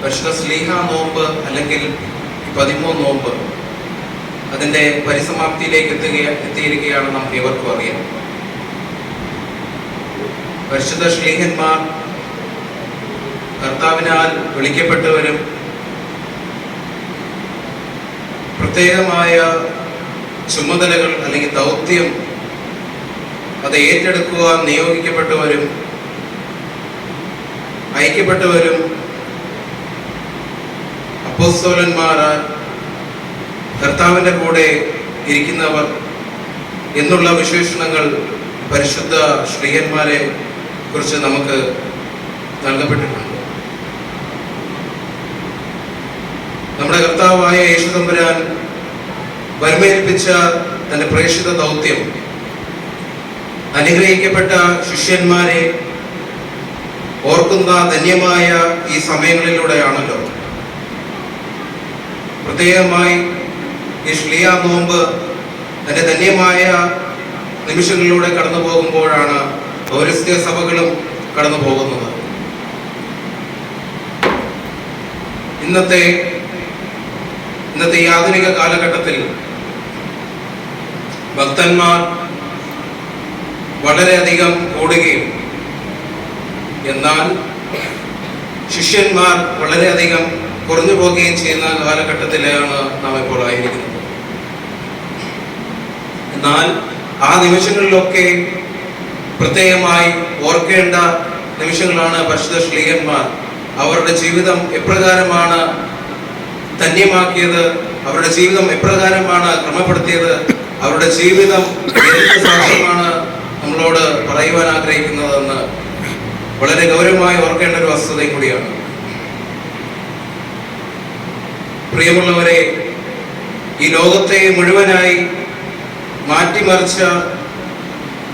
പരിശുദ്ധ സ്ലീഹ നോമ്പ് അല്ലെങ്കിൽ 13 നോമ്പ് അതിൻ്റെ പരിസമാപ്തിയിലേക്ക് എത്തിയിരിക്കുകയാണ് നമുക്ക് ഇവർക്കും അറിയാം. പരിശുദ്ധ ശ്ലീഹന്മാർ കർത്താവിനാൽ വിളിക്കപ്പെട്ടവരും പ്രത്യേകമായ ചുമതലകൾ അല്ലെങ്കിൽ ദൗത്യം അത് ഏറ്റെടുക്കുവാൻ നിയോഗിക്കപ്പെട്ടവരും അയക്കപ്പെട്ടവരും അപ്പോസ്തലന്മാരാൽ കർത്താവിൻ്റെ കൂടെ ഇരിക്കുന്നവർ എന്നുള്ള വിശേഷണങ്ങൾ പരിശുദ്ധ ശ്ലീഹന്മാരെ കുറിച്ച് നമുക്ക് നൽകപ്പെട്ടിട്ടുണ്ട്. നമ്മുടെ കർത്താവായ യേശു തമ്പുരാൻ വരമേൽപ്പിച്ച തന്റെ പ്രേക്ഷിത ദൗത്യം അനുഗ്രഹിക്കപ്പെട്ട ശിഷ്യന്മാരെ ഓർക്കുന്ന ധന്യമായ ഈ സമയങ്ങളിലൂടെയാണല്ലോ. പ്രത്യേകമായി ഈ ശ്ലീഹ നോമ്പ് തന്റെ ധന്യമായ നിമിഷങ്ങളിലൂടെ കടന്നു പോകുമ്പോഴാണ് പൗരസ്ത്യ സഭകളും കടന്നു പോകുന്നത്. ഇന്നത്തെ ഈ ആധുനിക കാലഘട്ടത്തിൽ ഭക്തന്മാർ വളരെയധികം കൂടുകയും എന്നാൽ ശിഷ്യന്മാർ വളരെയധികം കുറഞ്ഞു പോവുകയും ചെയ്യുന്ന കാലഘട്ടത്തിലാണ് നാം ഇപ്പോൾ ആയിരിക്കുന്നത്. എന്നാൽ ആ നിമിഷങ്ങളിലൊക്കെ പ്രത്യേകമായി ഓർക്കേണ്ട നിമിഷങ്ങളാണ് പരിശുദ്ധ ശ്ലീഹന്മാർ അവരുടെ ജീവിതം എപ്രകാരമാണ് ധന്യമാക്കിയത്, അവരുടെ ജീവിതം എപ്രകാരമാണ് ക്രമപ്പെടുത്തിയത്, അവരുടെ ജീവിതം എന്ത് സാക്ഷ്യമാണ് നമ്മളോട് പറയുവാൻ ആഗ്രഹിക്കുന്നതെന്ന് വളരെ ഗൗരവമായി ഓർക്കേണ്ട ഒരു വസ്തുതയും കൂടിയാണ്. പ്രിയമുള്ളവരെ, ഈ ലോകത്തെ മുഴുവനായി മാറ്റിമറിച്ച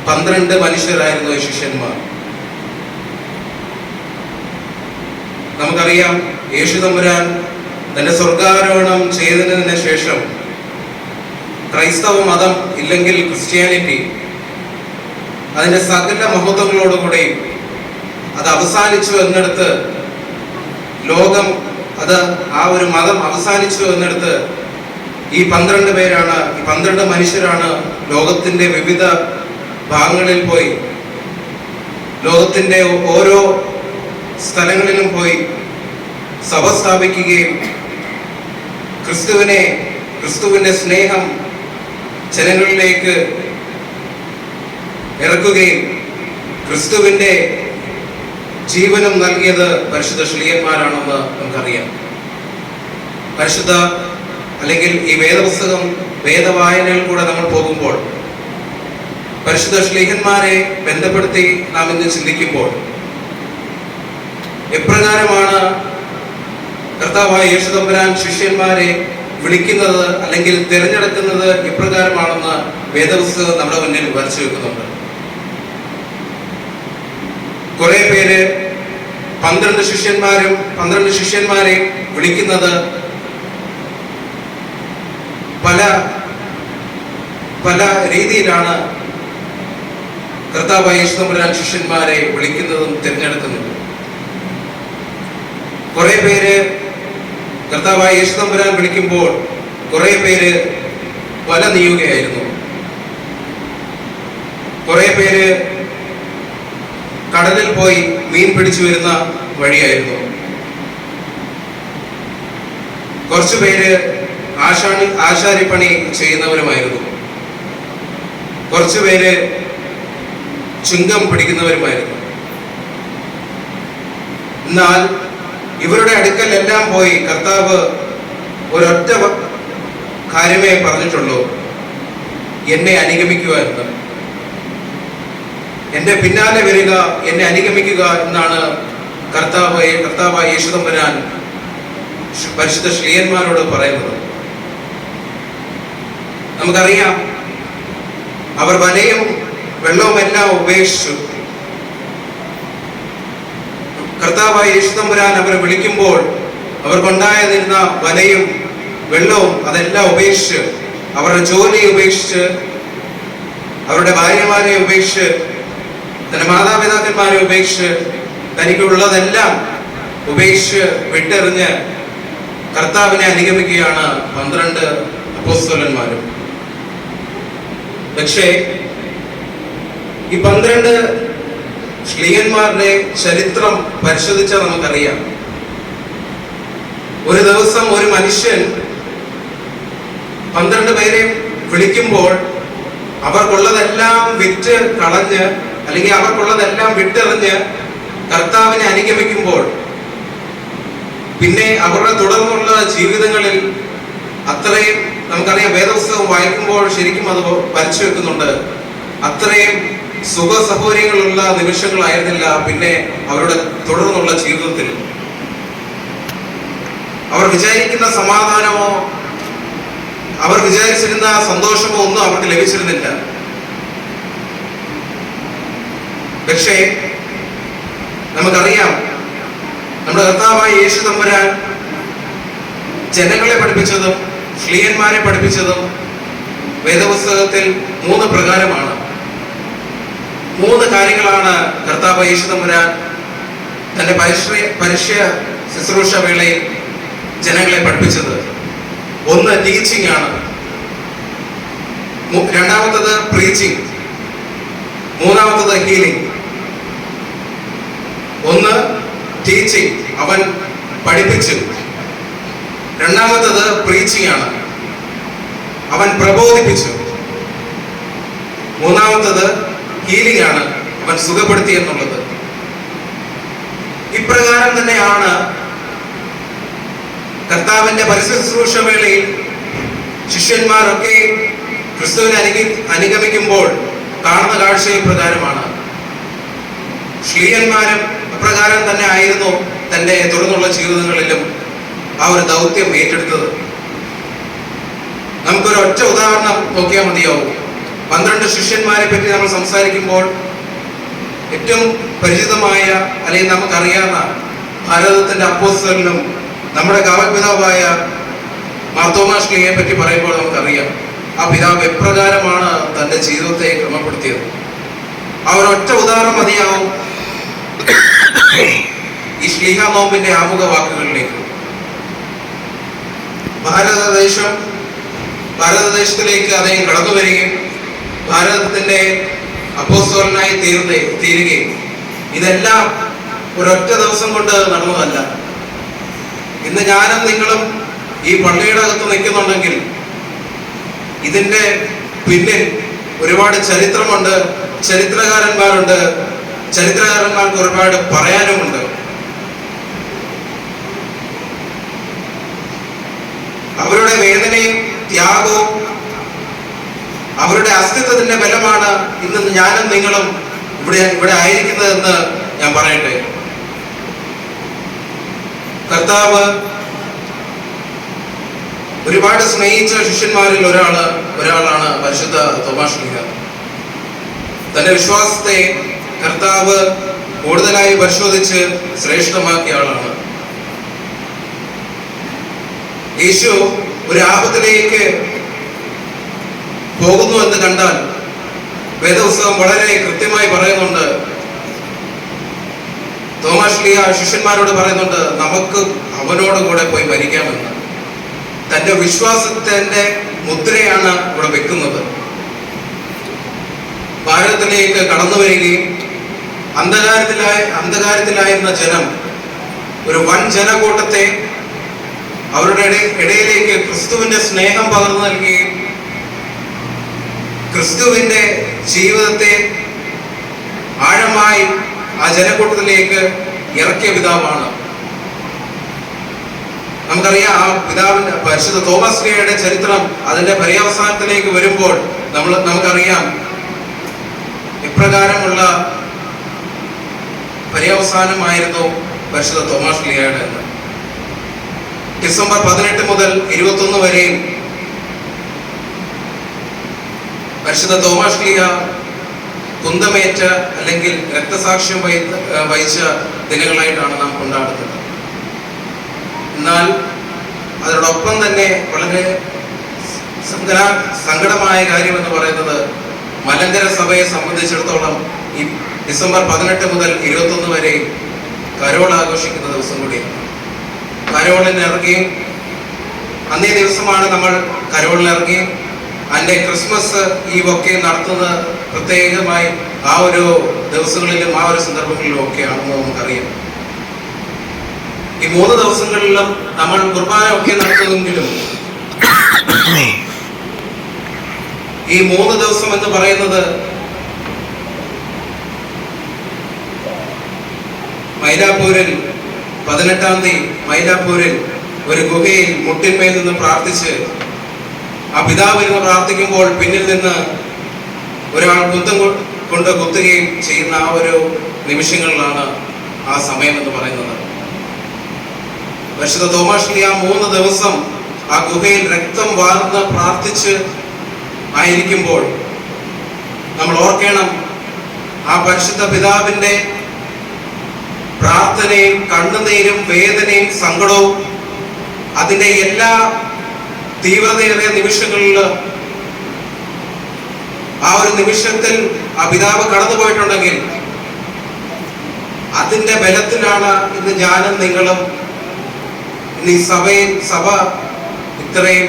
12 മനുഷ്യരായിരുന്നു ഈ ശിഷ്യന്മാർ. നമുക്കറിയാം, യേശു തമ്പുരാൻ തന്റെ സ്വർഗാരോഹണം ചെയ്തതിന് ശേഷം ക്രൈസ്തവ മതം ഇല്ലെങ്കിൽ ക്രിസ്ത്യാനിറ്റി അതിന്റെ സകല മഹത്വങ്ങളോടുകൂടി അത് അവസാനിച്ചു എന്നിടത്ത്, ലോകം അത് ആ ഒരു മതം അവസാനിച്ചു എന്നിടത്ത് ഈ 12 പേരാണ്, ഈ 12 മനുഷ്യരാണ് ലോകത്തിന്റെ വിവിധ ഭാഗങ്ങളിൽ പോയി, ലോകത്തിന്റെ ഓരോ സ്ഥലങ്ങളിലും പോയി സഭ സ്ഥാപിക്കുകയും ക്രിസ്തുവിന്റെ സ്നേഹം ജനങ്ങളിലേക്ക് ഇറക്കുകയും ക്രിസ്തുവിന്റെ ജീവനം നൽകിയത് പരിശുദ്ധ ശ്ലീഹന്മാരാണെന്ന് നമുക്കറിയാം. പരിശുദ്ധ അല്ലെങ്കിൽ ഈ വേദപുസ്തകം വേദവായനയിൽ കൂടെ നമ്മൾ പോകുമ്പോൾ പരിശുദ്ധ ശ്ലീഹന്മാരെ ബന്ധപ്പെടുത്തി നാം ഇന്ന് ചിന്തിക്കുമ്പോൾ എപ്രകാരമാണ് കർത്താവായ യേശു തമ്പുരാൻ ശിഷ്യന്മാരെ വിളിക്കുന്നത് അല്ലെങ്കിൽ തിരഞ്ഞെടുക്കുന്നത് എപ്രകാരമാണെന്ന് വേദപുസ്തകം നമ്മുടെ മുന്നിൽ വരച്ചു വെക്കുന്നുണ്ട്. കുറെ പേര് 12 ശിഷ്യന്മാരെ വിളിക്കുന്നത് പല രീതിയിലാണ് കർത്താവായ യേശു തമ്പുരാൻ ശിഷ്യന്മാരെ വിളിക്കുന്നതും തിരഞ്ഞെടുക്കുന്നതും. കുറെ പേര് കർത്താവായ യേശു തമ്പുരാൻ വിളിക്കുമ്പോൾ കുറെ പേര് വല നെയ്യുകയായിരുന്നു, കുറെ പേര് കടലിൽ പോയി മീൻ പിടിച്ചു വരുന്ന വഴിയായിരുന്നു, കുറച്ചു പേര് ആശാരിപ്പണി ചെയ്യുന്നവരുമായിരുന്നു, കുറച്ചു പേര് ചുങ്കം പിടിക്കുന്നവരുമായിരുന്നു. എന്നാൽ ഇവരുടെ അടുക്കൽ എല്ലാം പോയി കർത്താവ് ഒരൊറ്റ കാര്യമേ പറഞ്ഞിട്ടുള്ളൂ, എന്നെ അനുഗമിക്കുക എന്ന്. എന്റെ പിന്നാലെ വരിക, എന്നെ അനുഗമിക്കുക എന്നാണ് കർത്താവായ യേശു തമ്പുരാൻ പരിശുദ്ധ ശ്ലീഹന്മാരോട് പറയുന്നത്. നമുക്കറിയാം, അവർ വലയും വെള്ളവും എല്ലാം ഉപേക്ഷിച്ചു. കർത്താവായ യേശു തമ്പുരാൻ അവരെ വിളിക്കുമ്പോൾ അവർക്കുണ്ടായിരുന്ന വലയും വെള്ളവും അതെല്ലാം ഉപേക്ഷിച്ച്, അവരുടെ ജോലി ഉപേക്ഷിച്ച്, അവരുടെ ഭാര്യമാരെ ഉപേക്ഷിച്ച്, തന്റെ മാതാപിതാക്കന്മാരെ ഉപേക്ഷിച്ച്, തനിക്കുള്ളതെല്ലാം ഉപേക്ഷിച്ച് വിട്ടെറിഞ്ഞ് കർത്താവിനെ അനുഗമിക്കുകയാണ് 12 അപ്പോസ്തലന്മാരും. പക്ഷേ ഈ 12 ശ്ലീഹന്മാരുടെ ചരിത്രം പരിശോധിച്ചാൽ നമുക്കറിയാം, ഒരു ദിവസം ഒരു മനുഷ്യൻ 12 പേരെ വിളിക്കുമ്പോൾ അവർക്കുള്ളതെല്ലാം വിറ്റ് കളഞ്ഞ് അല്ലെങ്കിൽ അവർക്കുള്ളതെല്ലാം വിട്ടെറിഞ്ഞ് കർത്താവിനെ അനുഗമിക്കുമ്പോൾ പിന്നെ അവരുടെ തുടർന്നുള്ള ജീവിതങ്ങളിൽ അത്രയും നമുക്കറിയാം, വേദപുസ്തകം വായിക്കുമ്പോൾ ശരിക്കും അത് വരച്ചു വെക്കുന്നുണ്ട്, അത്രയും സുഖ സൗകര്യങ്ങളുള്ള നിമിഷങ്ങളായിരുന്നില്ല പിന്നെ അവരുടെ തുടർന്നുള്ള ജീവിതത്തിൽ. അവർ വിചാരിക്കുന്ന സമാധാനമോ അവർ വിചാരിച്ചിരുന്ന സന്തോഷമോ ഒന്നും അവർക്ക് ലഭിച്ചിരുന്നില്ല. പക്ഷേ നമുക്കറിയാം, നമ്മുടെ കർത്താവായ യേശു തമ്പുരാൻ ജനങ്ങളെ പഠിപ്പിച്ചതും ശ്ലീഹന്മാരെ പഠിപ്പിച്ചതും വേദപുസ്തകത്തിൽ 3 പ്രകാരമാണ്. 3 കാര്യങ്ങളാണ് കർത്താവ് യേശു തമ്പുരാൻ തന്റെ പരസ്യ ശുശ്രൂഷ വേളയിൽ ജനങ്ങളെ പഠിപ്പിച്ചത്. ഒന്ന് ടീച്ചിങ് ആണ്, രണ്ടാമത്തത് പ്രീച്ചിങ്, മൂന്നാമത്തത് ഹീലിംഗ്. ഒന്ന് ടീച്ചിങ്, അവൻ പഠിപ്പിച്ചു. രണ്ടാമത്തത് പ്രീച്ചിങ് ആണ്, അവൻ പ്രബോധിപ്പിച്ചു. മൂന്നാമത്തത് ഹീലിംഗ് ആണ്, അവൻ സുഖപ്പെടുത്തി എന്നുള്ളത്. ഇപ്രകാരം തന്നെയാണ് കർത്താവിന്റെ പരസ്യ ശുശ്രൂഷ വേളയിൽ ശിഷ്യന്മാരൊക്കെ ക്രിസ്തുവിനെ അനുഗമിക്കുമ്പോൾ കാണുന്ന കാഴ്ച ഇപ്രകാരമാണ്. ശ്ലീഹന്മാരും അപ്രകാരം തന്നെ ആയിരുന്നു തന്റെ തുടർന്നുള്ള ജീവിതങ്ങളിലും ആ ഒരു ദൗത്യം ഏറ്റെടുത്തത്. നമുക്കൊരു ഒറ്റ ഉദാഹരണം നോക്കിയാൽ മതിയാവും. 12 ശിഷ്യന്മാരെ പറ്റി നമ്മൾ സംസാരിക്കുമ്പോൾ ഏറ്റവും പരിചിതമായ അല്ലെങ്കിൽ നമുക്കറിയാവുന്ന ഭാരതത്തിന്റെ അപ്പോസ്തലനും നമ്മുടെ കാവൽപിതാവായ മാർത്തോമാ ശ്ലീഹയെ പറ്റി പറയുമ്പോൾ നമുക്കറിയാം, ആ പിതാവ് എപ്രകാരമാണ് തന്റെ ജീവിതത്തെ ക്രമപ്പെടുത്തിയത്. ആ ഒരൊറ്റ ഉദാഹരണം മതിയാവും ഈ ശ്ലീഹ നോമ്പിന്റെ ആമുഖ വാക്കുകളിലേക്ക്. ഭാരതദേശത്തിലേക്ക് അദ്ദേഹം കടന്നു വരികയും ഭാരതത്തിന്റെ അപ്പോസ്തലനായി തീരുകയും ഇതെല്ലാം ഒരൊറ്റ ദിവസം കൊണ്ട് നടന്നതല്ല. ഇന്ന് ഞാനും നിങ്ങളും ഈ പള്ളിയുടെ അകത്ത് നിൽക്കുന്നുണ്ടെങ്കിൽ ഇതിന്റെ പിന്നിൽ ഒരുപാട് ചരിത്രമുണ്ട്, ചരിത്രകാരന്മാരുണ്ട്, ചരിത്രകാരന്മാർക്ക് ഒരുപാട് പറയാനുമുണ്ട്. അവരുടെ വേദനയും ത്യാഗവും അവരുടെ അസ്തിത്വത്തിന്റെ ബലമാണ് ഇന്ന് ഞാനും നിങ്ങളും ഇവിടെ ആയിരിക്കുന്നതെന്ന് ഞാൻ പറയട്ടെ. കർത്താവ് ഒരുപാട് സ്നേഹിച്ച ശിഷ്യന്മാരിൽ ഒരാളാണ് പരിശുദ്ധ തോമാ ശ്ലീഹ. തന്റെ വിശ്വാസത്തെ കർത്താവ് കൂടുതലായി പരിശോധിച്ച് ശ്രേഷ്ഠമാക്കിയ ആളാണ്. യേശു ഒരു ആപത്തിലേക്ക് പോകുന്നു എന്ന് കണ്ടാൽ വേദപുസ്തകം വളരെ കൃത്യമായി പറയുന്നുണ്ട്. തോമാ ശ്ലീഹ ശിഷ്യന്മാരോട് പറയുന്നുണ്ട്, നമുക്ക് അവനോട് കൂടെ പോയി മരിക്കാമെന്ന്. തന്റെ വിശ്വാസത്തിന്റെ മുദ്രയാണ് ഇവിടെ വെക്കുന്നത്. ഭാരതത്തിലേക്ക് കടന്നു വരികയും അന്ധകാരത്തിലായിരുന്ന ജനം ഒരു വൻ ജനക്കൂട്ടത്തെ അവരുടെ ഇടയിലേക്ക് ക്രിസ്തുവിന്റെ സ്നേഹം പകർന്നു നൽകുകയും ക്രിസ്തുവിന്റെ ജീവിതത്തെ ആഴമായി ആ ജനക്കൂട്ടത്തിലേക്ക് ഇറക്കിയ പിതാവാണ്. നമുക്കറിയാം, ആ പിതാവിന്റെ പരിശുദ്ധ തോമാ ശ്ലീഹയുടെ ചരിത്രം അതിന്റെ പര്യവസാനത്തിലേക്ക് വരുമ്പോൾ നമുക്കറിയാം ഇപ്രകാരമുള്ള പര്യവസാനമായിരുന്നു പരിശുദ്ധ തോമാ ശ്ലീഹയുടെ. ഡിസംബർ 18 മുതൽ 21 വരെയും പരിശുദ്ധ തോമാ ശ്ലീഹ കുന്തമേറ്റ അല്ലെങ്കിൽ രക്തസാക്ഷ്യം വഹിച്ച ദിനങ്ങളായിട്ടാണ് നാം കൊണ്ടാടുന്നത്. എന്നാൽ അതോടൊപ്പം തന്നെ വളരെ സങ്കടമായ കാര്യം എന്ന് പറയുന്നത് മലങ്കര സഭയെ സംബന്ധിച്ചിടത്തോളം ഈ ഡിസംബർ 18 മുതൽ 21 വരെ കരോൾ ആഘോഷിക്കുന്ന ദിവസം കൂടിയാണ്. കരോളിന് ഇറങ്ങുകയും അന്നേ ദിവസമാണ് നമ്മൾ കരോളിന് ഇറങ്ങുകയും അതിൻ്റെ ക്രിസ്മസ് ഈവ് ഒക്കെ നടത്തുന്നത് പ്രത്യേകമായി ആ ഒരു ദിവസങ്ങളിലും ആ ഒരു സന്ദർഭങ്ങളിലും ഒക്കെയാണെന്ന് നമുക്കറിയാം. ഈ 3 ദിവസങ്ങളിലും നമ്മൾ കുർബാന ഒക്കെ നടത്തുമെങ്കിലും ഈ 3 ദിവസം എന്ന് പറയുന്നത് മൈലാപ്പൂരിൽ 18-ാം തീയതി മൈലാപ്പൂരിൽ ഒരു ഗുഹയിൽ മുട്ടിന്മേൽ നിന്ന് പ്രാർത്ഥിച്ച് ആ പിതാവ് ഇരുന്ന് പ്രാർത്ഥിക്കുമ്പോൾ പിന്നിൽ നിന്ന് ഒരാൾ കുന്തം കൊണ്ട് കുത്തുകയും ചെയ്യുന്ന ആ ഒരു നിമിഷങ്ങളിലാണ് ആ സമയം എന്ന് പറയുന്നത്. പരിശുദ്ധ തോമാശ്ലീഹ ആ 3 ദിവസം ആ ഗുഹയിൽ രക്തം വാർന്ന് പ്രാർത്ഥിച്ച് ആയിരിക്കുമ്പോൾ നമ്മൾ ഓർക്കണം, ആ പരിശുദ്ധ പിതാവിന്റെ പ്രാർത്ഥനയും കണ്ണുനീരും വേദനയും സങ്കടവും അതിന്റെ എല്ലാ തീവ്രതയേറിയ നിമിഷങ്ങളിൽ ആ ഒരു നിമിഷത്തിൽ ആ പിതാവ് കടന്നുപോയിട്ടുണ്ടെങ്കിൽ അതിന്റെ ബലത്തിലാണ് ഇന്ന് ഞാനും നിങ്ങളും ഇന്ന് ഈ സഭ ഇത്രയും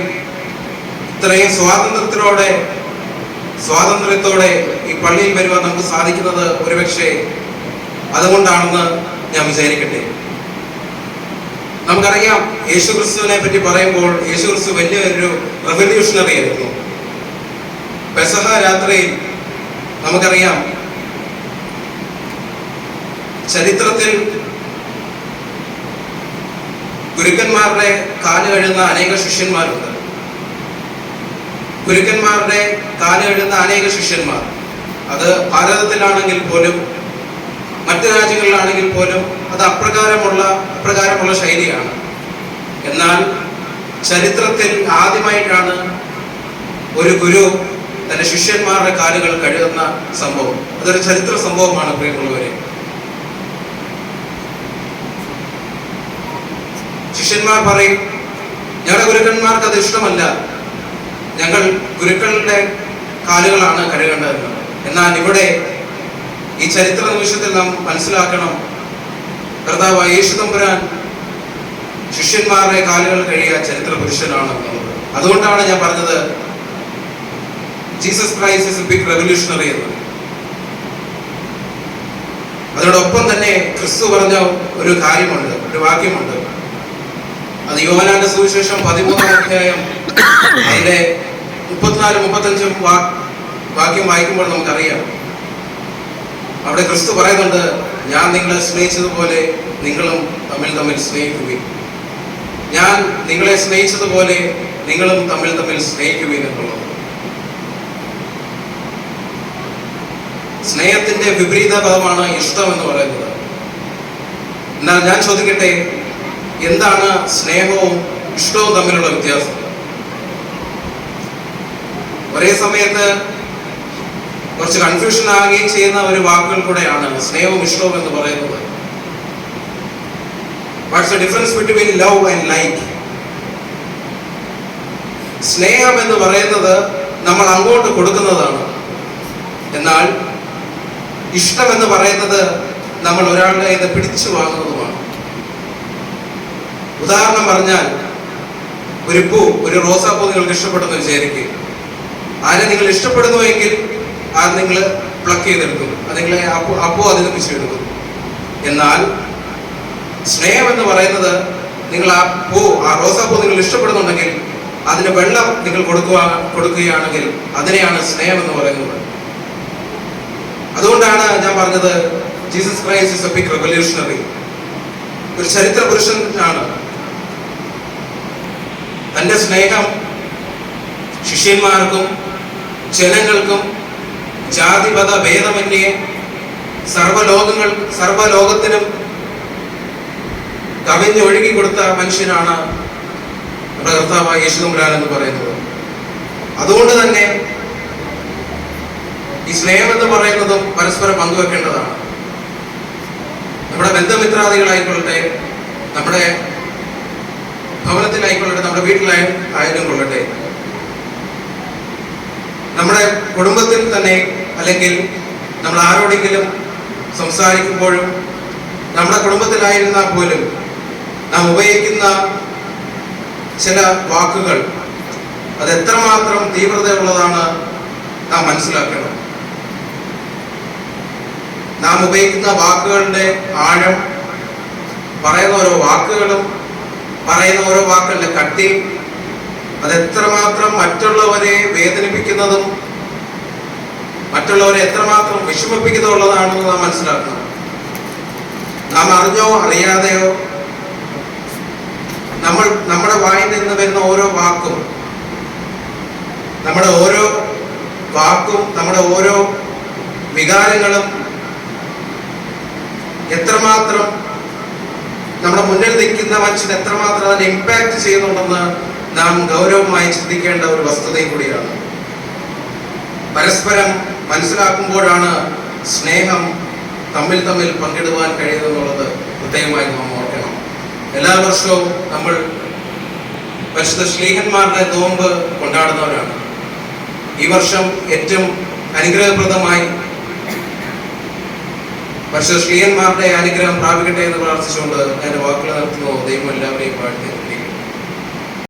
സ്വാതന്ത്ര്യത്തോടെ ഈ പള്ളിയിൽ വരുവാൻ നമുക്ക് സാധിക്കുന്നത് ഒരുപക്ഷെ അതുകൊണ്ടാണെന്ന് ഞാൻ വിചാരിക്കട്ടെ. നമുക്കറിയാം, യേശുക്രിസ്തുവിനെ പറ്റി പറയുമ്പോൾ യേശുക്രിസ്തു വലിയൊരു റെവല്യൂഷണറി ആയിരുന്നു. പെസഹ രാത്രിയിൽ നമുക്കറിയാം, ചരിത്രത്തിൽ ഗുരുക്കന്മാരുടെ കാല് കഴുകുന്ന അനേക ശിഷ്യന്മാരുണ്ട്. ഗുരുക്കന്മാരുടെ കാല് കഴുകുന്ന അനേക ശിഷ്യന്മാർ, അത് ഭാരതത്തിലാണെങ്കിൽ പോലും മറ്റു രാജ്യങ്ങളിലാണെങ്കിൽ പോലും അത് അപ്രകാരമുള്ള ശൈലിയാണ്. എന്നാൽ ചരിത്രത്തിൽ ആദ്യമായിട്ടാണ് ഒരു ഗുരു തന്റെ ശിഷ്യന്മാരുടെ കാലുകൾ കഴുകുന്ന സംഭവം. അതൊരു ചരിത്ര സംഭവമാണ് പ്രിയമുള്ളവരെ. ശിഷ്യന്മാർ പറയും, ഞങ്ങളുടെ ഗുരുക്കന്മാർക്ക് അത് ഇഷ്ടമല്ല, ഞങ്ങൾ ഗുരുക്കളുടെ കാലുകളാണ് കഴുകേണ്ടതെന്ന്. എന്നാൽ ഇവിടെ ഈ ചരിത്ര നിമിഷത്തിൽ നാം മനസ്സിലാക്കണം, കർത്താവായ യേശു തമ്പുരാൻ ശിഷ്യന്മാരുടെ കാലുകൾ കഴുകിയ ചരിത്ര പുരുഷനാണ് എന്നുള്ളത്. അതുകൊണ്ടാണ് ഞാൻ പറഞ്ഞത് Jesus Christ is a big revolutionary എന്ന്. അതോടൊപ്പം തന്നെ ക്രിസ്തു പറഞ്ഞ ഒരു കാര്യമുണ്ട്, ഒരു വാക്യമുണ്ട്. അത് യോഹന്നാന്റെ സുവിശേഷം 13-ാം അധ്യായം അതിന്റെ 34-35 വാക്യം വായിക്കുമ്പോൾ നമുക്കറിയാം, അവിടെ ക്രിസ്തു പറയുന്നുണ്ട്, ഞാൻ നിങ്ങളെ സ്നേഹിച്ചതുപോലെ നിങ്ങളും തമ്മിൽ സ്നേഹിക്കുകയും, ഞാൻ നിങ്ങളെ സ്നേഹിച്ചതുപോലെ നിങ്ങളും തമ്മിൽ സ്നേഹിക്കുകയും എന്നുള്ളത്. സ്നേഹത്തിന്റെ വിപരീത പദമാണ് ഇഷ്ടം എന്ന് പറയുന്നത്. എന്നാൽ ഞാൻ ചോദിക്കട്ടെ, എന്താണ് സ്നേഹവും ഇഷ്ടവും തമ്മിലുള്ള വ്യത്യാസം? ഒരേ സമയത്ത് കുറച്ച് കൺഫ്യൂഷൻ ആകുകയും ചെയ്യുന്ന ഒരു വാക്കുകൾ കൂടെയാണ് സ്നേഹവും ഇഷ്ടവും എന്ന് പറയുന്നത്. What's the difference between love and like? സ്നേഹം എന്ന് പറയുന്നത് നമ്മൾ അങ്ങോട്ട് കൊടുക്കുന്നതാണ്. എന്നാൽ ഇഷ്ടം എന്ന് പറയുന്നത് നമ്മൾ ഒരാളുടെ ഇത് പിടിച്ചു വാങ്ങുന്നതുമാണ്. ഉദാഹരണം പറഞ്ഞാൽ, ഒരു റോസാപ്പൂ നിങ്ങൾക്ക് ഇഷ്ടപ്പെട്ടെന്ന് വിചാരിക്കുക. ആരെ നിങ്ങൾ ഇഷ്ടപ്പെടുന്നുവെങ്കിൽ അത് നിങ്ങൾ പ്ലക്ക് ചെയ്തെടുക്കും, അത് നിങ്ങളെ അപ്പോ അതിന് പിടിച്ചെടുക്കും. എന്നാൽ സ്നേഹം എന്ന് പറയുന്നത്, നിങ്ങൾ ആ റോസാപ്പൂ നിങ്ങൾ ഇഷ്ടപ്പെടുന്നുണ്ടെങ്കിൽ അതിന് വെള്ളം നിങ്ങൾ കൊടുക്കുകയാണെങ്കിൽ അതിനെയാണ് സ്നേഹം എന്ന് പറയുന്നത്. അതുകൊണ്ടാണ് ഞാൻ പറഞ്ഞത് Jesus Christ is a big revolutionary. ഒരു ചരിത്ര പുരുഷനാണ്. തന്റെ സ്നേഹം ശിഷ്യന്മാർക്കും ജനങ്ങൾക്കും ജാതിമത ഭേദമന്യേ സർവലോകത്തിനും കവിഞ്ഞൊഴുകി കൊടുത്ത മനുഷ്യനാണ് നമ്മുടെ കർത്താവായ യേശു തമ്പുരാൻ എന്ന് പറയുന്നത്. അതുകൊണ്ട് തന്നെ ഈ സ്നേഹം എന്ന് പറയുന്നതും പരസ്പരം പങ്കുവെക്കേണ്ടതാണ്. നമ്മുടെ ബന്ധമിത്രാദികളായിക്കൊള്ളട്ടെ, നമ്മുടെ ഭവനത്തിലായിക്കൊള്ളട്ടെ, നമ്മുടെ വീട്ടിലായാലും കൊള്ളട്ടെ, നമ്മുടെ കുടുംബത്തിൽ തന്നെ, അല്ലെങ്കിൽ നമ്മൾ ആരോടെങ്കിലും സംസാരിക്കുമ്പോഴും നമ്മുടെ കുടുംബത്തിലായിരുന്നാൽ പോലും നാം ഉപയോഗിക്കുന്ന ചില വാക്കുകൾ അത് എത്രമാത്രം തീവ്രതയുള്ളതാണ് നാം മനസ്സിലാക്കണം. നാം ഉപയോഗിക്കുന്ന വാക്കുകളുടെ ആഴം, പറയുന്ന ഓരോ വാക്കുകളും, പറയുന്ന ഓരോ വാക്കുകളുടെ കട്ടി, അതെത്രമാത്രം മറ്റുള്ളവരെ വേദനിപ്പിക്കുന്നതും മറ്റുള്ളവരെ എത്രമാത്രം വിഷമിപ്പിക്കുന്നതുള്ളതാണെന്ന് നാം മനസ്സിലാക്കണം. നാം അറിഞ്ഞോ അറിയാതെയോ നമ്മുടെ വായിൽ നിന്ന് വരുന്ന ഓരോ വാക്കും, നമ്മുടെ ഓരോ വികാരങ്ങളും എത്രമാത്രം നമ്മുടെ മുന്നിൽ നിൽക്കുന്ന മനുഷ്യൻ എത്രമാത്രം അതിനെ ഇമ്പാക്ട് ചെയ്യുന്നുണ്ടെന്ന് നാം ഗൗരവമായി ചിന്തിക്കേണ്ട ഒരു വസ്തുതയും കൂടിയാണ്. പരസ്പരം മനസ്സിലാക്കുമ്പോഴാണ് സ്നേഹം തമ്മിൽ പങ്കിടുവാൻ കഴിയുമെന്നുള്ളത് പ്രത്യേകമായി നാം ഓർക്കണം. എല്ലാ വർഷവും നമ്മൾ പരിശുദ്ധ ശ്ലീഹന്മാരുടെ നോമ്പ് കൊണ്ടാടുന്നവരാണ്. ഈ വർഷം ഏറ്റവും അനുഗ്രഹപ്രദമായി പരിശുദ്ധ ശ്ലീഹന്മാരുടെ അനുഗ്രഹം പ്രാപിക്കട്ടെ എന്ന് പ്രാർത്ഥിച്ചുകൊണ്ട് ഞാൻ വാക്കുകൾ നിർത്തുന്നു. ദൈവം എല്ലാവരെയും വാഴ്ത്തി.